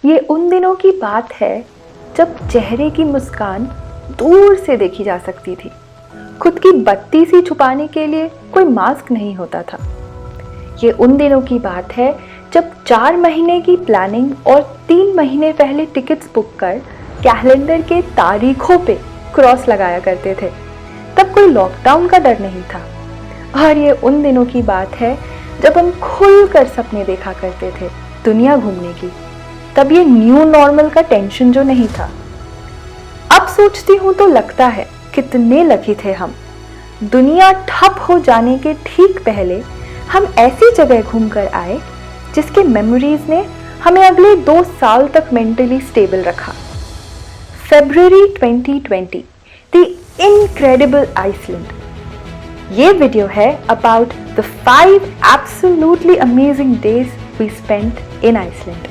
ये उन दिनों की बात है जब चेहरे की मुस्कान दूर से देखी जा सकती थी। खुद की बत्ती सी छुपाने के लिए कोई मास्क नहीं होता था। ये उन दिनों की बात है जब 4 महीने की प्लानिंग और 3 महीने पहले टिकट्स बुक कर कैलेंडर के तारीखों पे क्रॉस लगाया करते थे। तब कोई लॉकडाउन का डर नहीं था। और ये उन दिनों की बात है जब हम खुलकर सपने देखा करते थे दुनिया घूमने की। तब ये न्यू नॉर्मल का टेंशन जो नहीं था। अब सोचती हूँ तो लगता है कितने लकी थे हम। दुनिया ठप हो जाने के ठीक पहले हम ऐसी जगह घूम कर आए जिसके मेमोरीज ने हमें अगले 2 साल तक मेंटली स्टेबल रखा। February 2020, the incredible Iceland. ये वीडियो है about the 5 absolutely amazing days we spent in Iceland.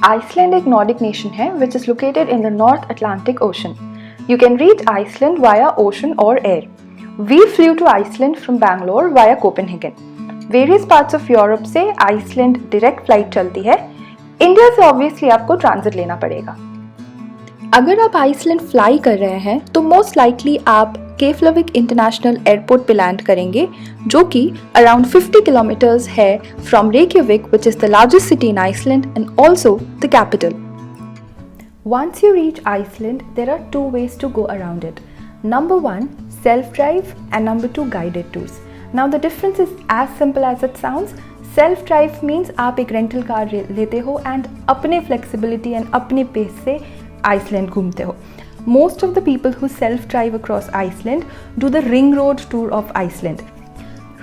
Iceland एक Nordic nation है which is located in the North Atlantic Ocean. You can reach Iceland via ocean or air. We flew to Iceland from Bangalore via Copenhagen. Various parts of Europe से Iceland direct flight चलती है. India से obviously आपको transit लेना पड़ेगा। अगर आप Iceland fly कर रहे हैं तो मोस्ट लाइकली आप केफलाविक इंटरनेशनल एयरपोर्ट पे लैंड करेंगे, जो कि अराउंड 50 किलोमीटर्स है from Reykjavik, which is the largest city in Iceland and also the capital. Once you reach Iceland, there are 2 ways to go around it. Number 1, self-drive, and number 2, guided tours. Now the difference is as simple as it sounds. Self-drive means आप एक rental car लेते हो and अपने flexibility and अपने pace से Iceland घूमते हो। Most of the people who self-drive across Iceland do the Ring Road tour of Iceland.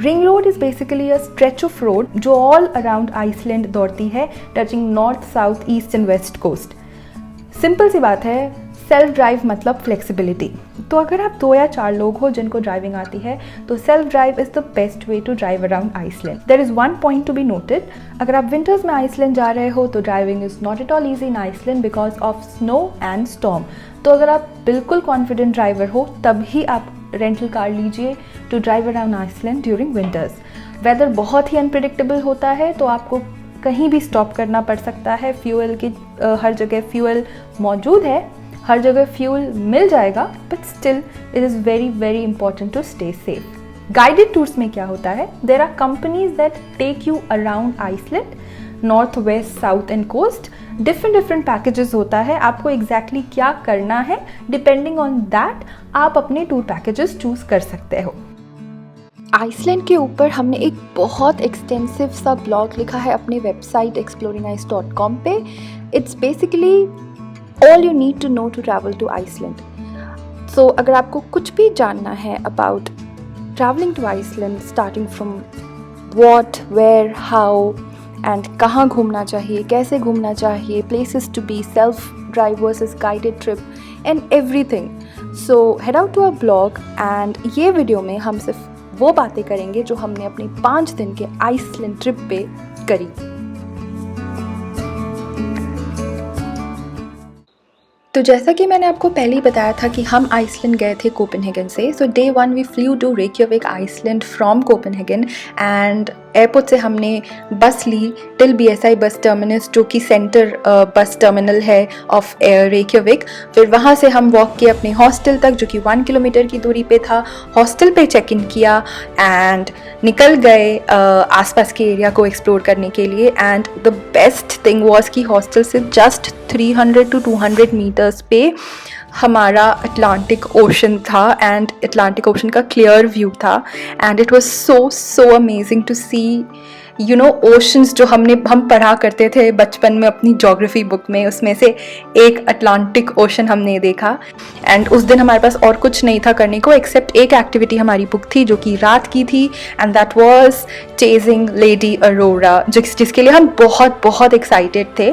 Ring Road is basically a stretch of road जो all around Iceland दौड़ती है, touching north, south, east and west coast. Simple सी बात है, self drive मतलब flexibility. तो अगर आप 2 या 4 लोग हो जिनको ड्राइविंग आती है तो self drive is the best way to drive around Iceland. There is one point to be noted, अगर आप विंटर्स में आइसलैंड जा रहे हो तो driving is not at all easy in Iceland because of snow and storm. तो अगर आप बिल्कुल कॉन्फिडेंट ड्राइवर हो तब ही आप रेंटल कार लीजिए to drive around Iceland during winters. Weather बहुत ही अनप्रिडिक्टेबल होता है तो आपको कहीं भी स्टॉप करना पड़ सकता है। फ्यूल की हर जगह फ्यूल मौजूद है, हर जगह फ्यूल मिल जाएगा, but still it is very very important to stay safe. Guided tours में क्या होता है, there are companies that take you around Iceland, north, west, south and coast. Different packages होता है, आपको एग्जैक्टली क्या करना है डिपेंडिंग ऑन दैट आप अपने टूर पैकेजेस चूज कर सकते हो। आइसलैंड के ऊपर हमने एक बहुत एक्सटेंसिव सा ब्लॉग लिखा है अपने वेबसाइट exploringice.com पे। It's basically all you need to know to travel to Iceland. So अगर आपको कुछ भी जानना है about travelling to Iceland, starting from what, where, how and कहाँ घूमना चाहिए, कैसे घूमना चाहिए, places to be, self drive versus guided trip and everything, so head out to our blog. And ये वीडियो में हम सिर्फ वो बातें करेंगे जो हमने अपनी 5 दिन के आइसलैंड ट्रिप पे करी। तो जैसा कि मैंने आपको पहले ही बताया था कि हम आइसलैंड गए थे कोपेनहेगन से। So day 1 we flew to Reykjavik Iceland from Copenhagen and airport से हमने बस ली टिल BSI बस टर्मिनस, जो कि सेंटर बस टर्मिनल है ऑफ रेकियाविक। फिर वहाँ से हम वॉक किए अपने हॉस्टल तक, जो कि 1 किलोमीटर की दूरी पे था। हॉस्टल पे चेक इन किया एंड निकल गए आसपास के एरिया को एक्सप्लोर करने के लिए। And the best thing was कि हॉस्टल से जस्ट 300 to 200 मीटर्स पे हमारा अटलांटिक ओशन था एंड अटलांटिक ओशन का क्लियर व्यू था। And it was so amazing to see oceans जो हम पढ़ा करते थे बचपन में अपनी ज्योग्राफी बुक में, उसमें से एक अटलांटिक ओशन हमने देखा। एंड उस दिन हमारे पास और कुछ नहीं था करने को एक्सेप्ट एक एक्टिविटी हमारी बुक थी जो कि रात की थी, and that was chasing lady Arora, जिसके लिए हम बहुत बहुत एक्साइटेड थे।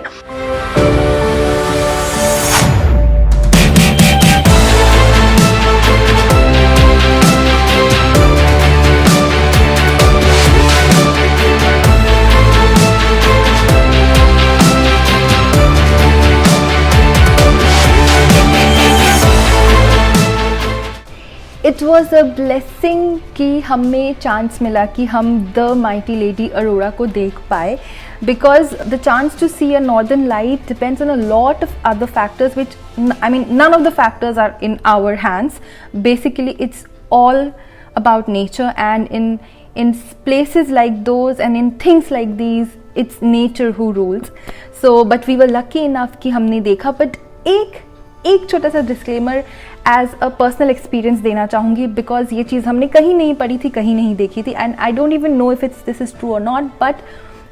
इट वॉज अ ब्लेसिंग कि हमें चांस मिला कि हम द माइटी लेडी अरोरा को देख पाए, because the chance to see a northern light depends on a lot of other factors, which none of the factors are in our hands. Basically it's all about nature, and in places like those and in things like these it's nature who rules. So but we were lucky enough कि हमने देखा। but एक छोटा सा disclaimer as a personal experience देना चाहूँगी, because ये चीज़ हमने कहीं नहीं पढ़ी थी, कहीं नहीं देखी थी, and I don't even know if this is true और नॉट, बट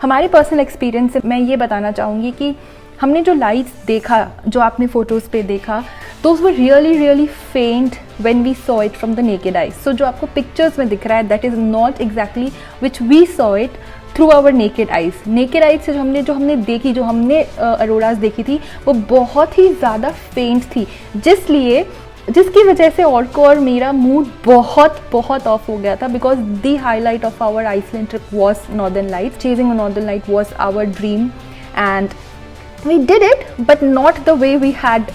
हमारे पर्सनल एक्सपीरियंस से मैं ये बताना चाहूँगी कि हमने जो लाइट्स देखा, जो आपने फोटोज़ पे देखा, those were really faint when we saw it from the naked eyes. So जो आपको पिक्चर्स में दिख रहा है that is not exactly which we saw it through our naked eyes. Naked eyes से जो हमने देखी, जो हमने अरोराज देखी थी, वो बहुत ही ज़्यादा फेंट थी, जिसकी वजह से औरको और मेरा मूड बहुत ऑफ हो गया था, because the highlight of our Iceland trip was northern light. Chasing a northern light was our dream and we did it, but not the way we had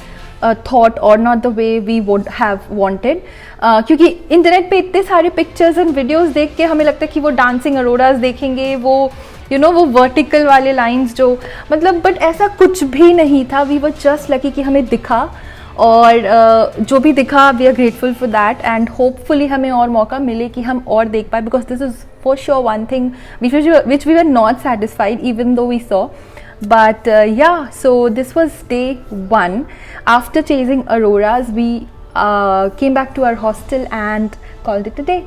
thought और not the way we would have wanted, क्योंकि internet पे इतने सारे pictures and videos देख के हमें लगता है कि वो डांसिंग अरोराज देखेंगे, वो वो वर्टिकल वाले लाइंस जो बट ऐसा कुछ भी नहीं था। वी वर जस्ट लकी कि हमें दिखा, और जो भी दिखा we are grateful for that, and hopefully हमें और मौका मिले कि हम और देख पाए, because this is for sure one thing which we were not satisfied even though we saw. But yeah, so this was day 1. After chasing auroras, we came back to our hostel and called it a day.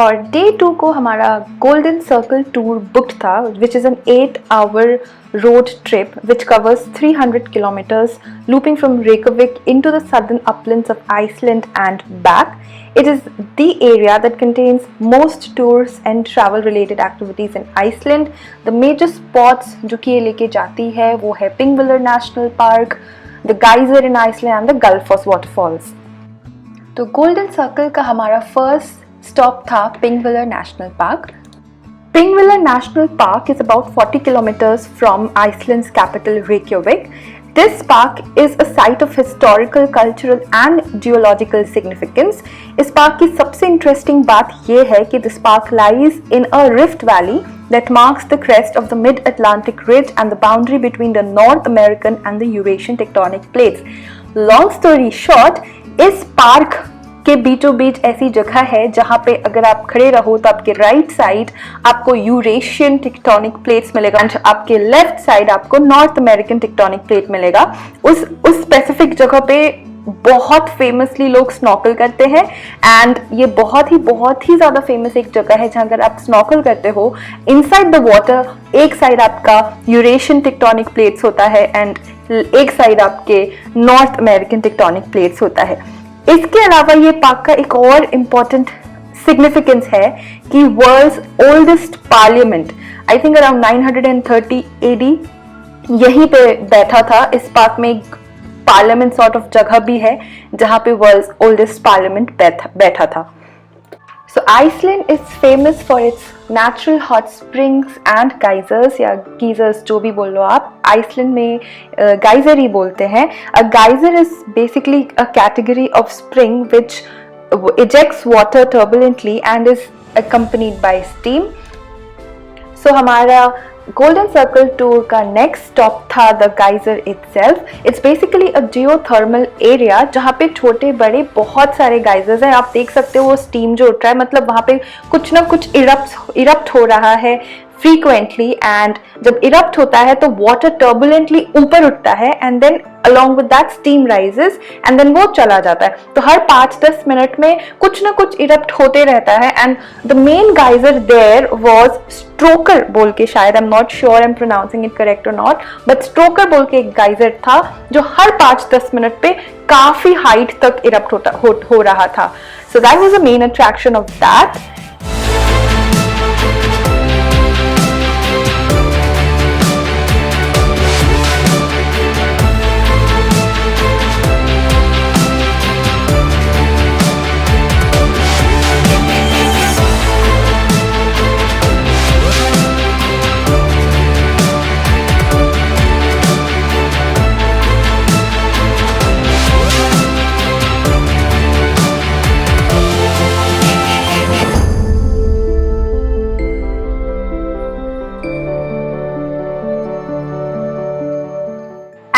और day 2 को हमारा golden circle tour booked था, which is an 8-hour road trip which covers 300 kilometers, looping from Reykjavik into the southern uplands of Iceland and back. It is the area that contains most tours and travel related activities in Iceland. The major spots जो कि ये लेके जाती है वो है Thingvellir National Park, the Geyser in Iceland and the Gullfoss waterfalls. तो golden circle का हमारा फर्स्ट स्टॉप था Thingvellir National Park. Thingvellir National Park is about 40 kilometers from Iceland's capital Reykjavik. This park is a site of historical, cultural and geological significance. इस park की सबसे interesting बात ये है कि this park lies in a rift valley that marks the crest of the mid-Atlantic ridge and the boundary between the North American and the Eurasian tectonic plates. Long story short, इस park के बीचों बीच ऐसी जगह है जहाँ पे अगर आप खड़े रहो तो आपके राइट साइड आपको यूरेशियन टेक्टोनिक प्लेट्स मिलेगा, आपके लेफ्ट साइड आपको नॉर्थ अमेरिकन टेक्टोनिक प्लेट मिलेगा। उस स्पेसिफिक जगह पे बहुत फेमसली लोग स्नॉकल करते हैं, एंड ये बहुत ही ज़्यादा फेमस एक जगह है जहाँ अगर आप स्नॉकल करते हो इनसाइड द वाटर, एक साइड आपका यूरेशियन टेक्टोनिक प्लेट्स होता है एंड एक साइड आपके नॉर्थ अमेरिकन टेक्टोनिक प्लेट्स होता है। इसके अलावा ये पार्क का एक और इम्पॉर्टेंट सिग्निफिकेंस है कि world's oldest parliament, I think around 930 AD यहीं पे बैठा था। इस पार्क में एक पार्लियामेंट सॉर्ट ऑफ जगह भी है जहाँ पे वर्ल्ड्स ओल्डेस्ट पार्लियामेंट बैठा था। So Iceland is famous for its natural hot springs and geysers, या geysers जो भी बोल लो आप, आइसलैंड में geyser ही बोलते हैं। A geyser is basically a category of spring which ejects water turbulently and is accompanied by steam. So हमारा golden circle tour का नेक्स्ट स्टॉप था the geyser itself. It's basically a geothermal area जहाँ पे छोटे बड़े बहुत सारे geysers हैं। आप देख सकते हो वो स्टीम जो उठ रहा है, मतलब वहाँ पे कुछ ना कुछ इरप्ट हो रहा है फ्रीक्वेंटली, एंड जब इरप्ट होता है तो वाटर टर्बुलेंटली ऊपर उठता है and then along with that steam rises and then वो चला जाता है. तो हर 5-10 मिनट में कुछ ना कुछ इरप्ट होते रहता है. and the main geyser there was Stroker बोल के, शायद I'm not sure I'm pronouncing it correct or not, but Stroker बोल के एक geyser था जो हर 5-10 मिनट पे काफी हाइट तक इरप्ट हो रहा था. So that was the main attraction of that.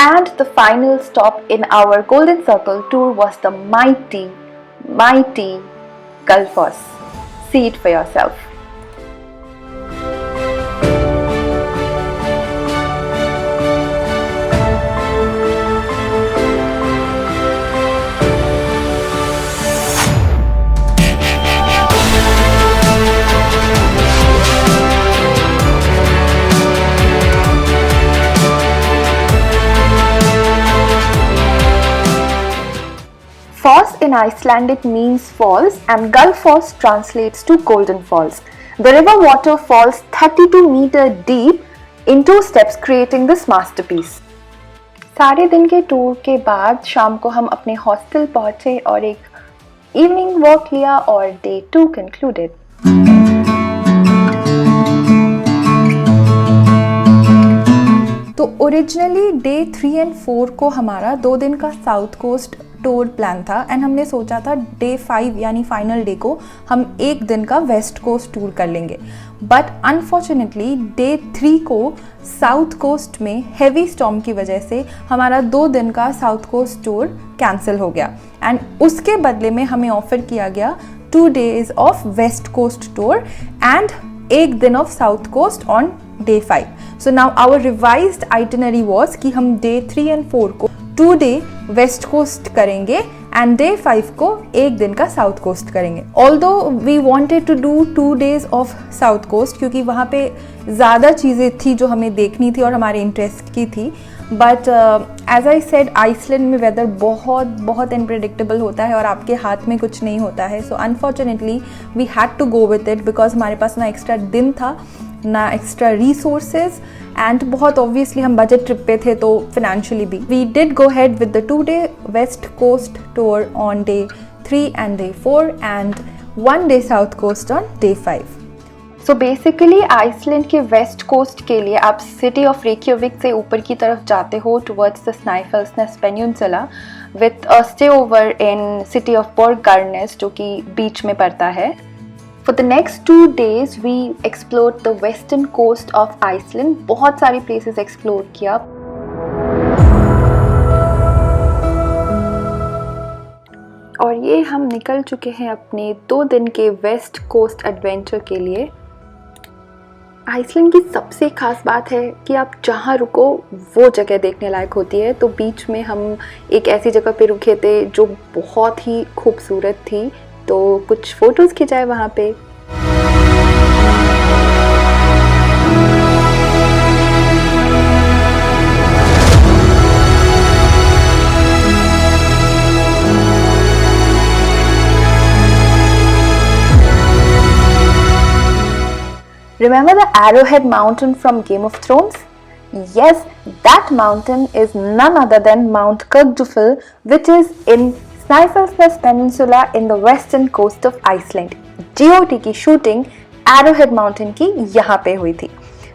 And the final stop in our Golden Circle tour was the mighty Gullfoss. See it for yourself. Foss in Icelandic means falls and Gullfoss translates to golden falls. The river water falls 32 meters deep in 2 steps, creating this masterpiece. सारे दिन के tour के बाद शाम को हम अपने hostel पहुंचे और एक इवनिंग वॉक लिया और डे 2 concluded. तो ओरिजिनली डे 3 and 4 को हमारा 2 दिन का साउथ कोस्ट टूर प्लान था एंड हमने सोचा था डे 5 यानी फाइनल डे को हम 1 दिन का वेस्ट कोस्ट टूर कर लेंगे. बट अनफॉर्चुनेटली डे 3 को साउथ कोस्ट में हेवी स्टॉर्म की वजह से हमारा 2 दिन का साउथ कोस्ट टूर कैंसिल हो गया एंड उसके बदले में हमें ऑफर किया गया 2 days of west coast tour and 1 दिन of south coast on day 5. So now our revised itinerary was कि हम day 3 and 4 को 2 day वेस्ट कोस्ट करेंगे एंड डे 5 को 1 दिन का साउथ कोस्ट करेंगे. Although we wanted to do 2 days of south coast क्योंकि वहाँ पे ज़्यादा चीज़ें थी जो हमें देखनी थी और हमारे इंटरेस्ट की थी. But as I said Iceland में वेदर बहुत अनप्रेडिक्टेबल होता है और आपके हाथ में कुछ नहीं होता है. So unfortunately we had to go with it because हमारे पास ना एक्स्ट्रा दिन था ना एक्स्ट्रा रिसोर्सेज एंड बहुत ऑब्वियसली हम बजट ट्रिप पे थे तो फिनेंशियली भी. We did go ahead with the 2 day west coast tour on day 3 and day 4 and 1 day south coast on day 5. So basically Iceland के वेस्ट कोस्ट के लिए आप सिटी ऑफ रेकियाविक से ऊपर की तरफ जाते हो towards the Snaefellsnes peninsula with a stay over in city of Borgarnes जो कि बीच में पड़ता है. For the next 2 days we explored the western coast of Iceland. बहुत सारी places explore किया. और ये हम निकल चुके हैं अपने 2 दिन के वेस्ट कोस्ट एडवेंचर के लिए. आइसलैंड की सबसे खास बात है कि आप जहाँ रुको वो जगह देखने लायक होती है. तो बीच में हम एक ऐसी जगह पे रुके थे जो बहुत ही खूबसूरत थी तो कुछ फोटोज़ खिंचाए वहाँ पे. Remember the Arrowhead Mountain from Game of Thrones? Yes, that mountain is none other than Mount Kirkjufell, which is in Snæfellsnes Peninsula in the western coast of Iceland. GOT की shooting Arrowhead Mountain की यहाँ पे हुई थी.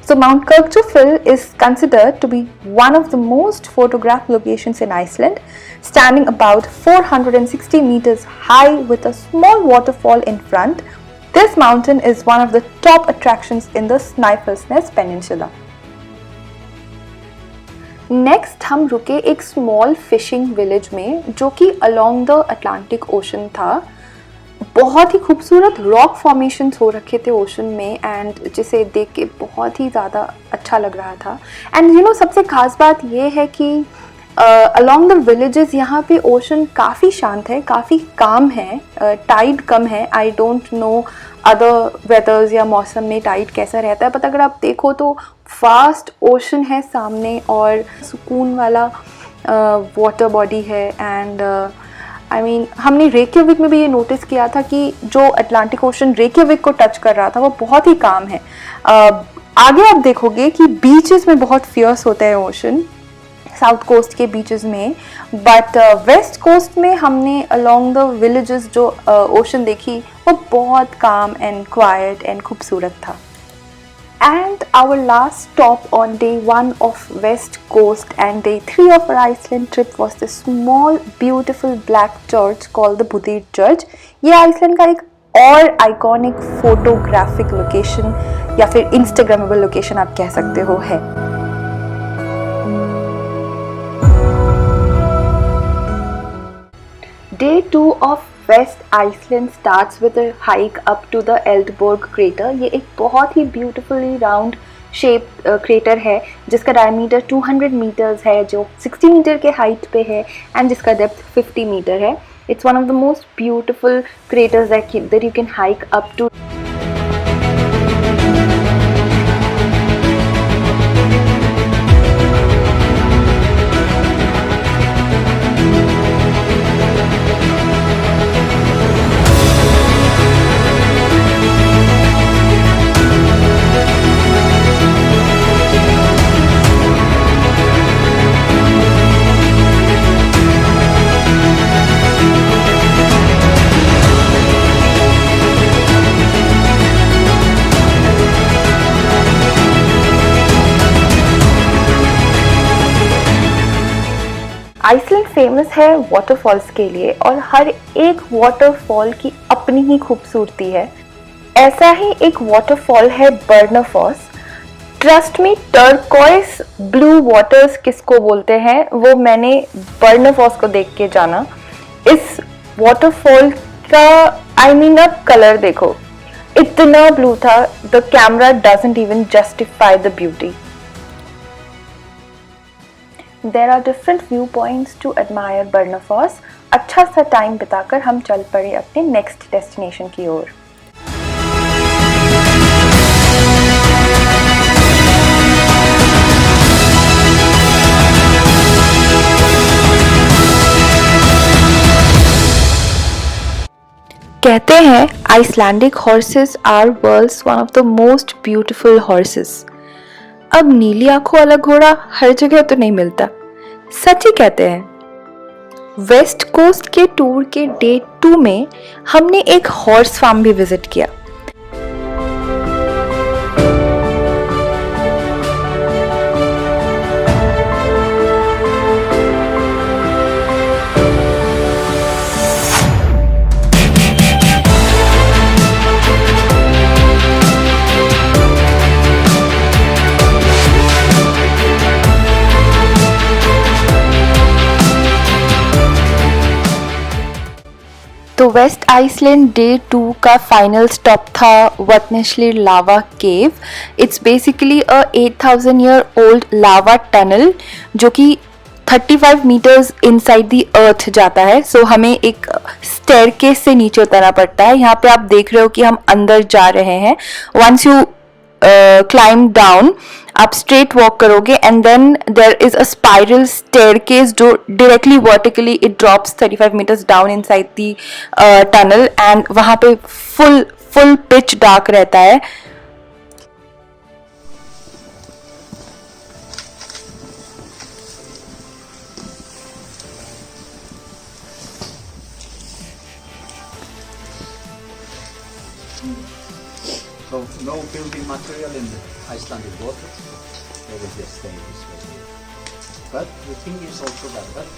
So Mount Kirkjufell is considered to be one of the most photographed locations in Iceland, standing about 460 meters high with a small waterfall in front. This mountain is one of the top attractions in the Snæfellsnes Peninsula. Next हम रुके एक small fishing village में जो कि along the Atlantic Ocean था. बहुत ही खूबसूरत rock formations हो रखे थे ओशन में एंड जिसे देख के बहुत ही ज़्यादा अच्छा लग रहा था. एंड सबसे खास बात ये है कि अलॉन्ग द विलेजेस यहाँ पे ओशन काफ़ी शांत है, काफ़ी काम है, टाइड कम है. आई डोंट नो अदर वेदर्स या मौसम में टाइड कैसा रहता है, बट अगर आप देखो तो फास्ट ओशन है सामने और सुकून वाला वाटर बॉडी है. एंड आई मीन हमने रेकियाविक में भी ये नोटिस किया था कि जो अटलांटिक ओशन रेकियाविक को टच कर रहा था वो बहुत ही काम है. आगे आप देखोगे कि बीचेस में बहुत फियर्स होता है ओशन, साउथ कोस्ट के बीचेस में, बट वेस्ट कोस्ट में हमने अलोंग द विलेजेस जो ओशन देखी वो बहुत काम एंड क्वाइट एंड खूबसूरत था. And our last stop on day 1 of West Coast and day 3 of our Iceland trip was the small beautiful black church called the Búðir Church. ये Iceland का एक और आइकॉनिक फोटोग्राफिक लोकेशन या फिर Instagrammable location आप कह सकते हो है. Day 2 of West Iceland starts with a hike up to the Eldborg crater. ये एक बहुत ही beautifully round shaped crater है जिसका diameter 200 meters है, जो 60 मीटर के height पे है and जिसका depth 50 मीटर है. It's one of the most beautiful craters that you can hike up to. Iceland famous है वाटरफॉल्स के लिए और हर एक वाटरफॉल की अपनी ही खूबसूरती है. ऐसा ही एक वाटरफॉल है Barnafoss. Trust me, turquoise blue waters किसको बोलते हैं वो मैंने बर्नफॉस को देख के जाना. इस वाटरफॉल का अब कलर देखो, इतना ब्लू था, the camera doesn't even justify the beauty. There are different viewpoints to admire Barnafos. अच्छा सा टाइम बिताकर हम चल पड़े अपने नेक्स्ट डेस्टिनेशन की ओर. कहते हैं Icelandic horses are world's one of the most beautiful horses. अब नीली आंखों वाला घोड़ा हर जगह तो नहीं मिलता, सच ही कहते हैं. वेस्ट कोस्ट के टूर के डे 2 में हमने एक हॉर्स फार्म भी विजिट किया. तो वेस्ट आइसलैंड डे 2 का फाइनल स्टॉप था Vatnshellir lava cave. It's basically a 8000 year old lava tunnel जो कि 35 मीटर्स इनसाइड द अर्थ जाता है. सो हमें एक स्टेयरकेस से नीचे उतरना पड़ता है. यहाँ पे आप देख रहे हो कि हम अंदर जा रहे हैं. वंस यू क्लाइम डाउन, आप स्ट्रेट वॉक करोगे and then there is a spiral staircase जो directly vertically it drops 35 meters down inside the tunnel and वहां पे फुल पिच डार्क रहता है. So no building material in the Icelandic water. They will just stay this way. But the thing is also that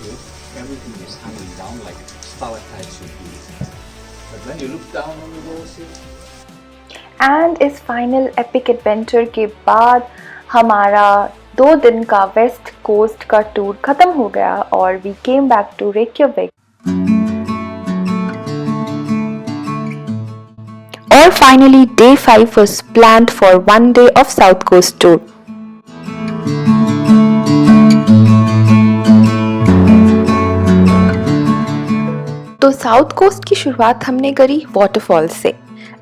everything is hanging down like stalactites should be. But when you look down on the walls here. And इस final epic adventure के बाद हमारा 2 दिन का west coast का tour खत्म हो गया और वी केम बैक टू रेकियाविक. और finally day 5 was planned for 1 day of South Coast tour. तो साउथ कोस्ट की शुरुआत हमने करी वाटरफॉल से।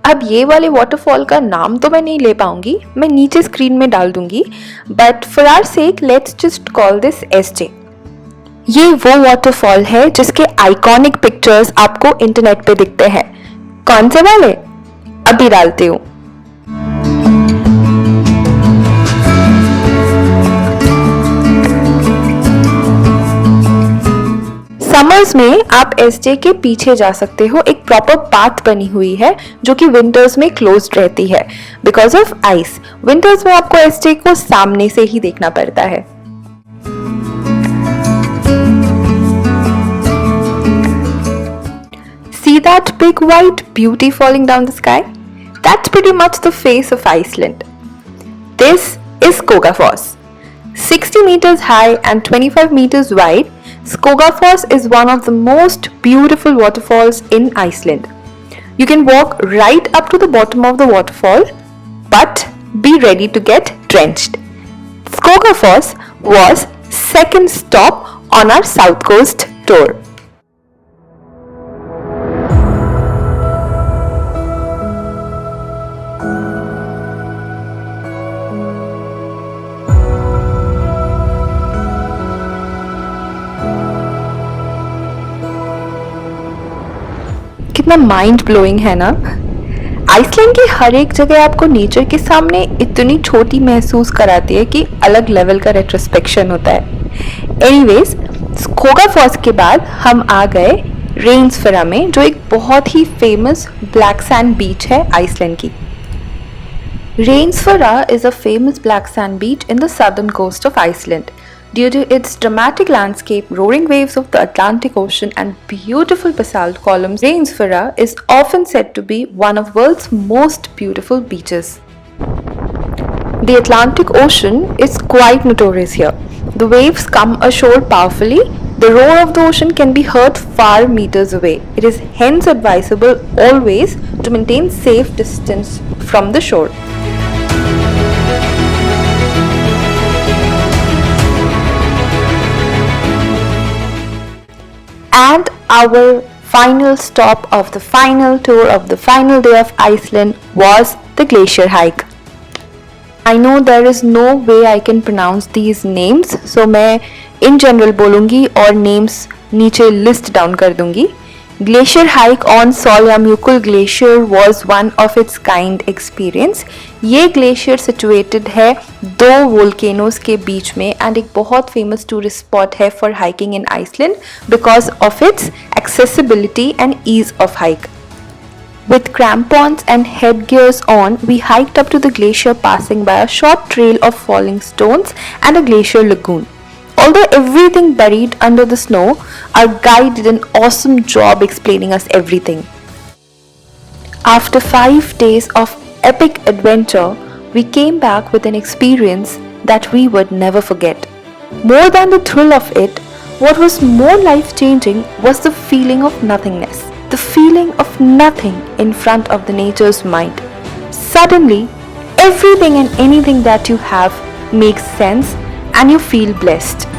अब ये वाले वाटरफॉल का नाम तो मैं नहीं ले पाऊंगी, मैं नीचे स्क्रीन में डाल दूंगी, but for our sake let's just call this SJ. ये वो वाटरफॉल है जिसके आइकॉनिक पिक्चर्स आपको इंटरनेट पे दिखते हैं। कौन से वाले? अभी डालती हूँ। समर्स में आप एसजे के पीछे जा सकते हो, एक प्रॉपर पाथ बनी हुई है जो कि विंटर्स में क्लोज्ड रहती है बिकॉज ऑफ आइस। विंटर्स में आपको एसजे को सामने से ही देखना पड़ता है। See that big white beauty falling down the sky? That's pretty much the face of Iceland. This is Skogafoss. 60 meters high and 25 meters wide, Skogafoss is one of the most beautiful waterfalls in Iceland. You can walk right up to the bottom of the waterfall, but be ready to get drenched. Skogafoss was second stop on our South Coast tour. कितना mind blowing है ना। Iceland की हर एक जगह आपको nature के सामने इतनी छोटी महसूस कराती है कि अलग लेवल का रेट्रोस्पेक्शन होता है। एनीवेज, स्कोगाफॉस के बाद हम आ गए रेन्सफरा में, जो एक बहुत ही फेमस ब्लैक सैंड बीच है आइसलैंड की। Rainsfjara is a famous black sand beach in the southern coast of Iceland. Due to its dramatic landscape, roaring waves of the Atlantic Ocean and beautiful basalt columns, Rainsfjara is often said to be one of the world's most beautiful beaches. The Atlantic Ocean is quite notorious here. The waves come ashore powerfully. The roar of the ocean can be heard far meters away. It is hence advisable always to maintain safe distance from the shore. And our final stop of the final tour of the final day of Iceland was the glacier hike. I know there is no way I can pronounce these names, so मैं in general बोलूँगी और names नीचे list down कर दूँगी. Glacier hike on Solyamukul Glacier was one of its kind experience. ये glacier situated है दो volcanoes के बीच में एंड एक बहुत फेमस टूरिस्ट स्पॉट है for hiking in Iceland because of its accessibility and ease of hike. With crampons and headgears on, we hiked up to the glacier, passing by a short trail of falling stones and a glacier lagoon. Although everything buried under the snow, our guide did an awesome job explaining us everything. After 5 days of epic adventure, we came back with an experience that we would never forget. More than the thrill of it, what was more life-changing was the feeling of nothingness. The feeling of nothing in front of the nature's mind. Suddenly, everything and anything that you have makes sense and you feel blessed.